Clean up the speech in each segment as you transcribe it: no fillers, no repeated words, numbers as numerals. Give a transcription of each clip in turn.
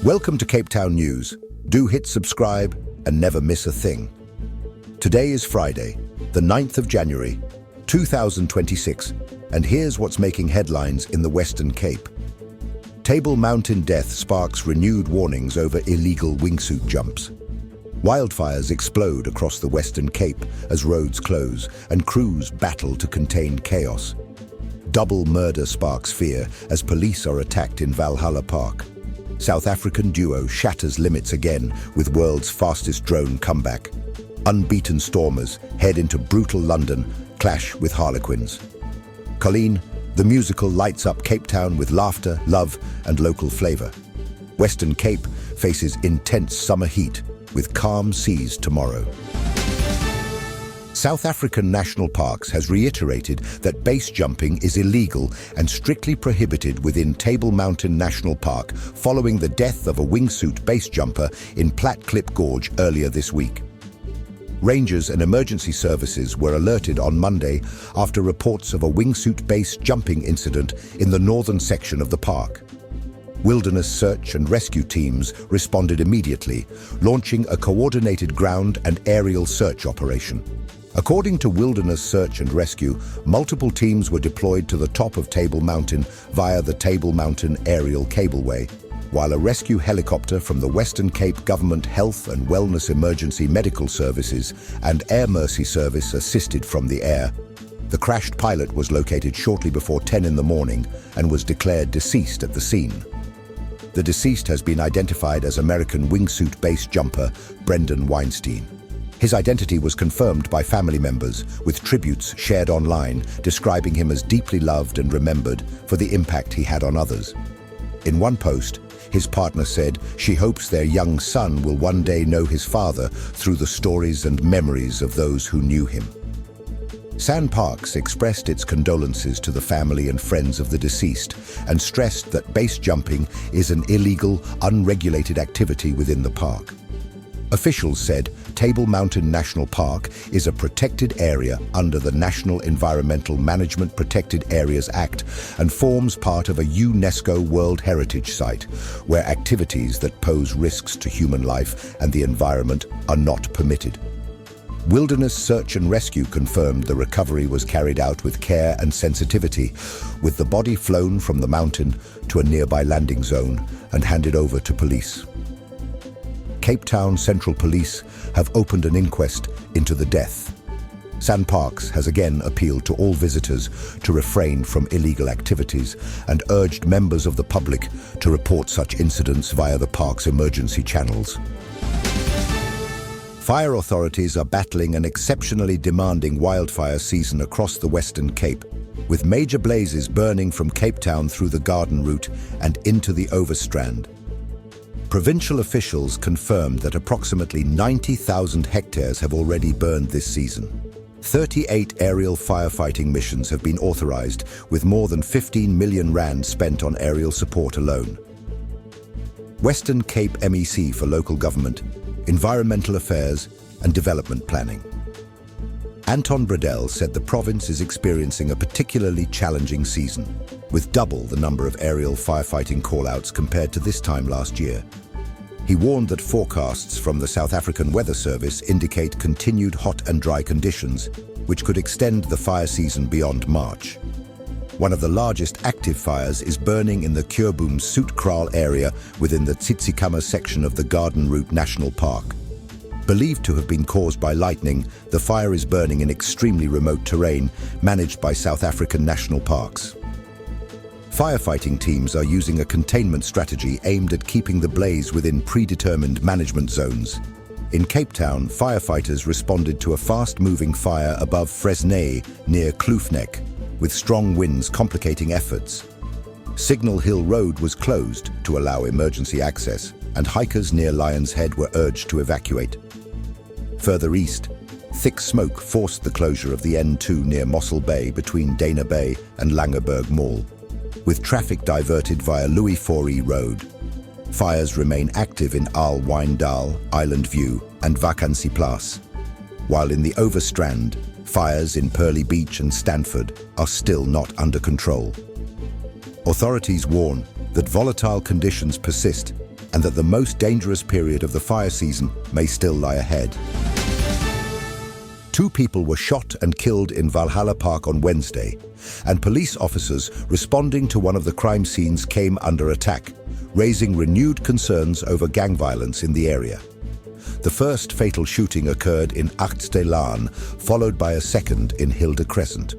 Welcome to Cape Town News. Do hit subscribe and never miss a thing. Today is Friday, the 9th of January, 2026, and here's what's making headlines in the Western Cape. Table Mountain death sparks renewed warnings over illegal wingsuit jumps. Wildfires explode across the Western Cape as roads close and crews battle to contain chaos. Double murder sparks fear as police are attacked in Valhalla Park. South African duo shatters limits again with world's fastest drone comeback. Unbeaten Stormers head into brutal London, clash with Harlequins. Colleen The Musical lights up Cape Town with laughter, love, and local flavour. Western Cape faces intense summer heat with calm seas tomorrow. South African National Parks has reiterated that base jumping is illegal and strictly prohibited within Table Mountain National Park following the death of a wingsuit base jumper in Platklip Gorge earlier this week. Rangers and emergency services were alerted on Monday after reports of a wingsuit base jumping incident in the northern section of the park. Wilderness search and rescue teams responded immediately, launching a coordinated ground and aerial search operation. According to Wilderness Search and Rescue, multiple teams were deployed to the top of Table Mountain via the Table Mountain Aerial Cableway, while a rescue helicopter from the Western Cape Government Health and Wellness Emergency Medical Services and Air Mercy Service assisted from the air. The crashed pilot was located shortly before 10 in the morning and was declared deceased at the scene. The deceased has been identified as American wingsuit base jumper Brendan Weinstein. His identity was confirmed by family members, with tributes shared online describing him as deeply loved and remembered for the impact he had on others. In one post, his partner said she hopes their young son will one day know his father through the stories and memories of those who knew him. SANParks expressed its condolences to the family and friends of the deceased and stressed that base jumping is an illegal, unregulated activity within the park. Officials said Table Mountain National Park is a protected area under the National Environmental Management Protected Areas Act and forms part of a UNESCO World Heritage Site, where activities that pose risks to human life and the environment are not permitted. Wilderness Search and Rescue confirmed the recovery was carried out with care and sensitivity, with the body flown from the mountain to a nearby landing zone and handed over to police. Cape Town Central Police have opened an inquest into the death. SANParks has again appealed to all visitors to refrain from illegal activities and urged members of the public to report such incidents via the park's emergency channels. Fire authorities are battling an exceptionally demanding wildfire season across the Western Cape, with major blazes burning from Cape Town through the Garden Route and into the Overstrand. Provincial officials confirmed that approximately 90,000 hectares have already burned this season. 38 aerial firefighting missions have been authorized, with more than 15 million rand spent on aerial support alone. Western Cape MEC for Local Government, Environmental Affairs and Development Planning. Anton Bradell said the province is experiencing a particularly challenging season, with double the number of aerial firefighting call-outs compared to this time last year. He warned that forecasts from the South African Weather Service indicate continued hot and dry conditions, which could extend the fire season beyond March. One of the largest active fires is burning in the Kuurboom Soetkraal area within the Tsitsikamma section of the Garden Route National Park. Believed to have been caused by lightning, the fire is burning in extremely remote terrain managed by South African national parks. Firefighting teams are using a containment strategy aimed at keeping the blaze within predetermined management zones. In Cape Town, firefighters responded to a fast-moving fire above Fresnay near Kloofnek, with strong winds complicating efforts. Signal Hill Road was closed to allow emergency access, and hikers near Lion's Head were urged to evacuate. Further east, thick smoke forced the closure of the N2 near Mossel Bay between Dana Bay and Langeberg Mall, with traffic diverted via Louis Fourie Road. Fires remain active in Al Wyndal, Island View and Vakansieplaas, while in the Overstrand, fires in Pearly Beach and Stanford are still not under control. Authorities warn that volatile conditions persist and that the most dangerous period of the fire season may still lie ahead. 2 people were shot and killed in Valhalla Park on Wednesday, and police officers responding to one of the crime scenes came under attack, raising renewed concerns over gang violence in the area. The first fatal shooting occurred in Achtstelaan, followed by a second in Hilde Crescent.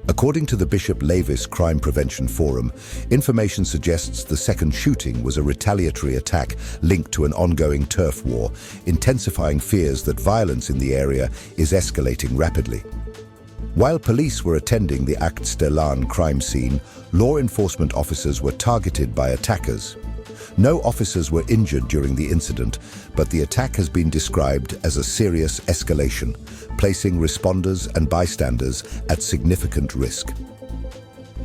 According to the Bishop Levis Crime Prevention Forum, information suggests the second shooting was a retaliatory attack linked to an ongoing turf war, intensifying fears that violence in the area is escalating rapidly. While police were attending the Achtstelaan crime scene, law enforcement officers were targeted by attackers. No officers were injured during the incident, but the attack has been described as a serious escalation, placing responders and bystanders at significant risk.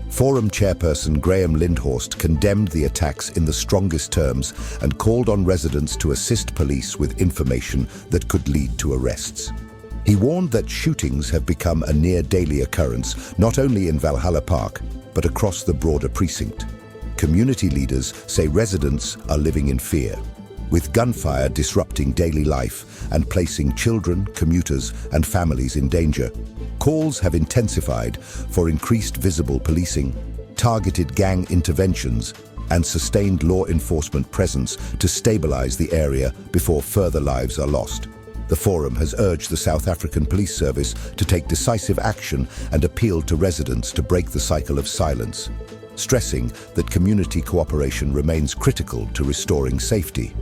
Forum chairperson Graham Lindhorst condemned the attacks in the strongest terms and called on residents to assist police with information that could lead to arrests. He warned that shootings have become a near-daily occurrence, not only in Valhalla Park, but across the broader precinct. Community leaders say residents are living in fear, with gunfire disrupting daily life and placing children, commuters, and families in danger. Calls have intensified for increased visible policing, targeted gang interventions, and sustained law enforcement presence to stabilize the area before further lives are lost. The forum has urged the South African Police Service to take decisive action and appealed to residents to break the cycle of silence, stressing that community cooperation remains critical to restoring safety.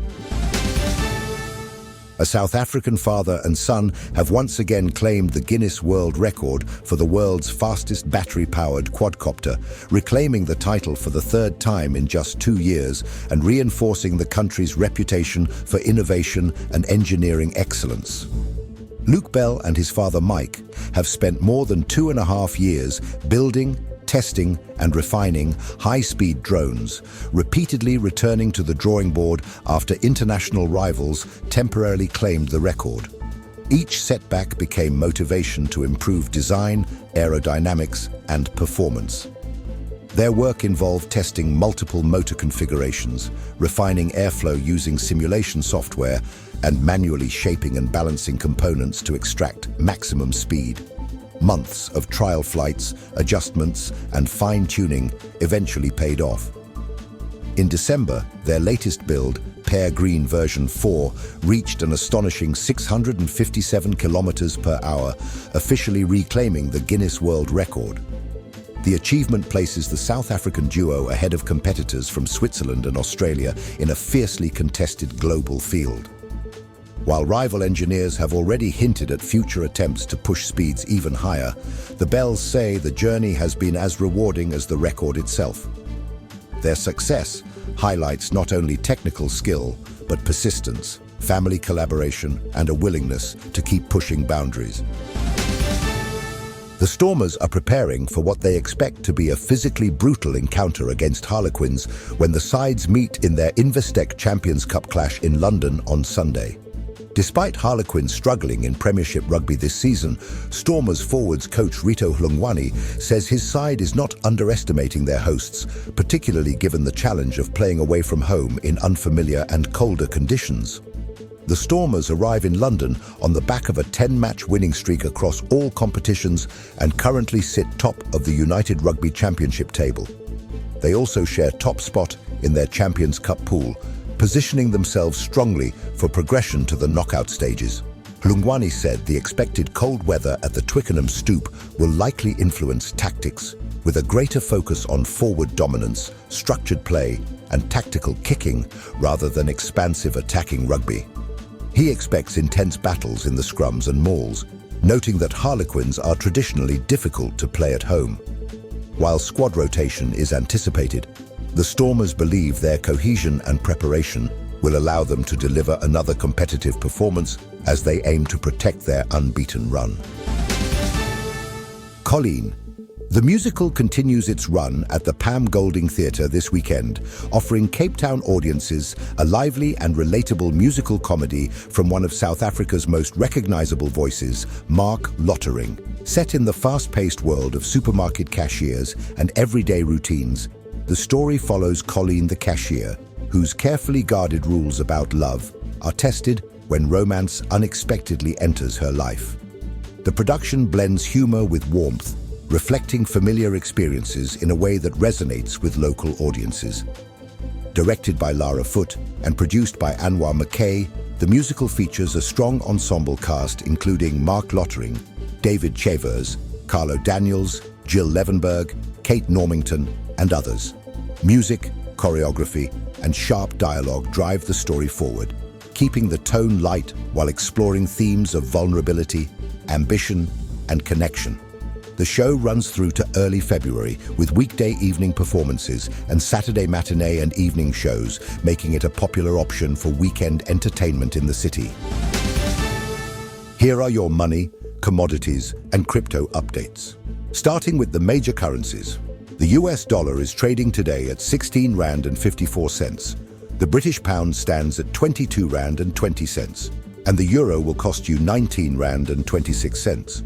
A South African father and son have once again claimed the Guinness World Record for the world's fastest battery-powered quadcopter, reclaiming the title for the 3rd time in just 2 years and reinforcing the country's reputation for innovation and engineering excellence. Luke Bell and his father Mike have spent more than 2.5 years building, testing and refining high-speed drones, repeatedly returning to the drawing board after international rivals temporarily claimed the record. Each setback became motivation to improve design, aerodynamics, and performance. Their work involved testing multiple motor configurations, refining airflow using simulation software, and manually shaping and balancing components to extract maximum speed. Months of trial flights, adjustments, and fine-tuning eventually paid off. In December, their latest build, Pear Green version 4, reached an astonishing 657 kilometers per hour, officially reclaiming the Guinness World Record. The achievement places the South African duo ahead of competitors from Switzerland and Australia in a fiercely contested global field. While rival engineers have already hinted at future attempts to push speeds even higher, the Bells say the journey has been as rewarding as the record itself. Their success highlights not only technical skill, but persistence, family collaboration, and a willingness to keep pushing boundaries. The Stormers are preparing for what they expect to be a physically brutal encounter against Harlequins when the sides meet in their Investec Champions Cup clash in London on Sunday. Despite Harlequins struggling in Premiership rugby this season, Stormers forwards coach Rito Hlungwane says his side is not underestimating their hosts, particularly given the challenge of playing away from home in unfamiliar and colder conditions. The Stormers arrive in London on the back of a 10-match winning streak across all competitions and currently sit top of the United Rugby Championship table. They also share top spot in their Champions Cup pool, positioning themselves strongly for progression to the knockout stages. Hlungwane said the expected cold weather at the Twickenham Stoop will likely influence tactics, with a greater focus on forward dominance, structured play, and tactical kicking rather than expansive attacking rugby. He expects intense battles in the scrums and mauls, noting that Harlequins are traditionally difficult to play at home. While squad rotation is anticipated, the Stormers believe their cohesion and preparation will allow them to deliver another competitive performance as they aim to protect their unbeaten run. Colleen The Musical continues its run at the Pam Golding Theatre this weekend, offering Cape Town audiences a lively and relatable musical comedy from one of South Africa's most recognizable voices, Mark Lottering. Set in the fast-paced world of supermarket cashiers and everyday routines, the story follows Colleen the cashier, whose carefully guarded rules about love are tested when romance unexpectedly enters her life. The production blends humor with warmth, reflecting familiar experiences in a way that resonates with local audiences. Directed by Lara Foote and produced by Anwar McKay, the musical features a strong ensemble cast including Mark Lottering, David Chevers, Carlo Daniels, Jill Levenberg, Kate Normington, and others. Music, choreography, and sharp dialogue drive the story forward, keeping the tone light while exploring themes of vulnerability, ambition, and connection. The show runs through to early February with weekday evening performances and Saturday matinee and evening shows, making it a popular option for weekend entertainment in the city. Here are your money, commodities, and crypto updates. Starting with the major currencies. The US dollar is trading today at 16 Rand and 54 cents. The British pound stands at 22 Rand and 20 cents. And the euro will cost you 19 Rand and 26 cents.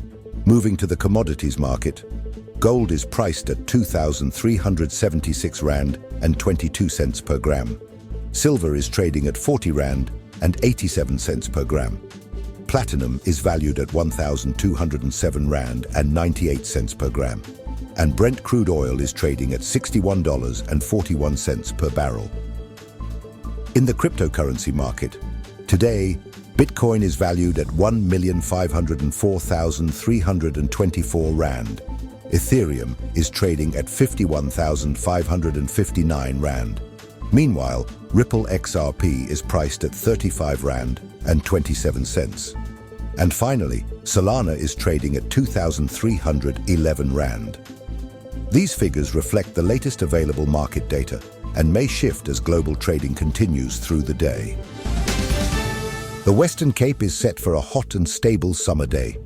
Moving to the commodities market, gold is priced at 2,376 Rand and 22 cents per gram. Silver is trading at 40 Rand and 87 cents per gram. Platinum is valued at 1,207 Rand and 98 cents per gram. And Brent crude oil is trading at $61.41 per barrel. In the cryptocurrency market, today, Bitcoin is valued at 1,504,324 Rand. Ethereum is trading at 51,559 Rand. Meanwhile, Ripple XRP is priced at 35 Rand and 27 cents. And finally, Solana is trading at 2,311 Rand. These figures reflect the latest available market data and may shift as global trading continues through the day. The Western Cape is set for a hot and stable summer day,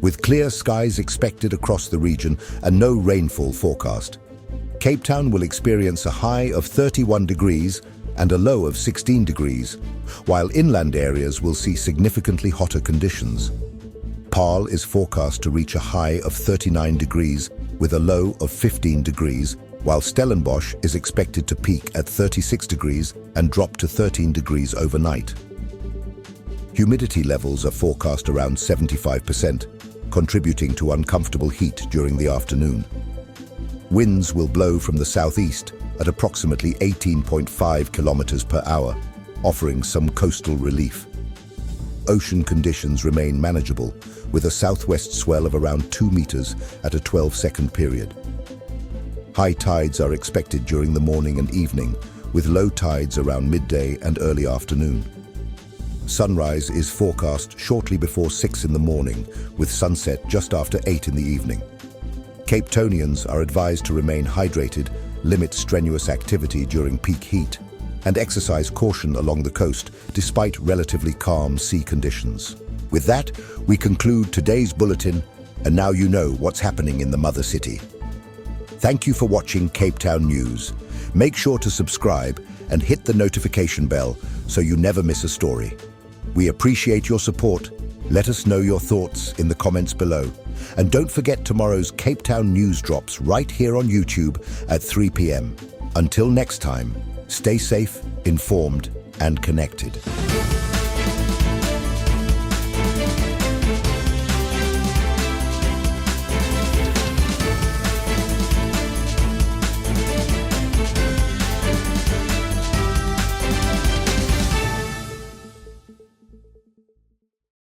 with clear skies expected across the region and no rainfall forecast. Cape Town will experience a high of 31 degrees and a low of 16 degrees, while inland areas will see significantly hotter conditions. Paarl is forecast to reach a high of 39 degrees with a low of 15 degrees, while Stellenbosch is expected to peak at 36 degrees and drop to 13 degrees overnight. Humidity levels are forecast around 75%, contributing to uncomfortable heat during the afternoon. Winds will blow from the southeast at approximately 18.5 kilometers per hour, offering some coastal relief. Ocean conditions remain manageable, with a southwest swell of around 2 meters at a 12-second period. High tides are expected during the morning and evening, with low tides around midday and early afternoon. Sunrise is forecast shortly before 6 in the morning, with sunset just after 8 in the evening. Cape Townians are advised to remain hydrated, limit strenuous activity during peak heat, and exercise caution along the coast despite relatively calm sea conditions. With that, we conclude today's bulletin, and now you know what's happening in the mother city. Thank you for watching Cape Town News. Make sure to subscribe and hit the notification bell so you never miss a story. We appreciate your support. Let us know your thoughts in the comments below. And don't forget tomorrow's Cape Town News drops right here on YouTube at 3 p.m. Until next time, stay safe, informed, and connected.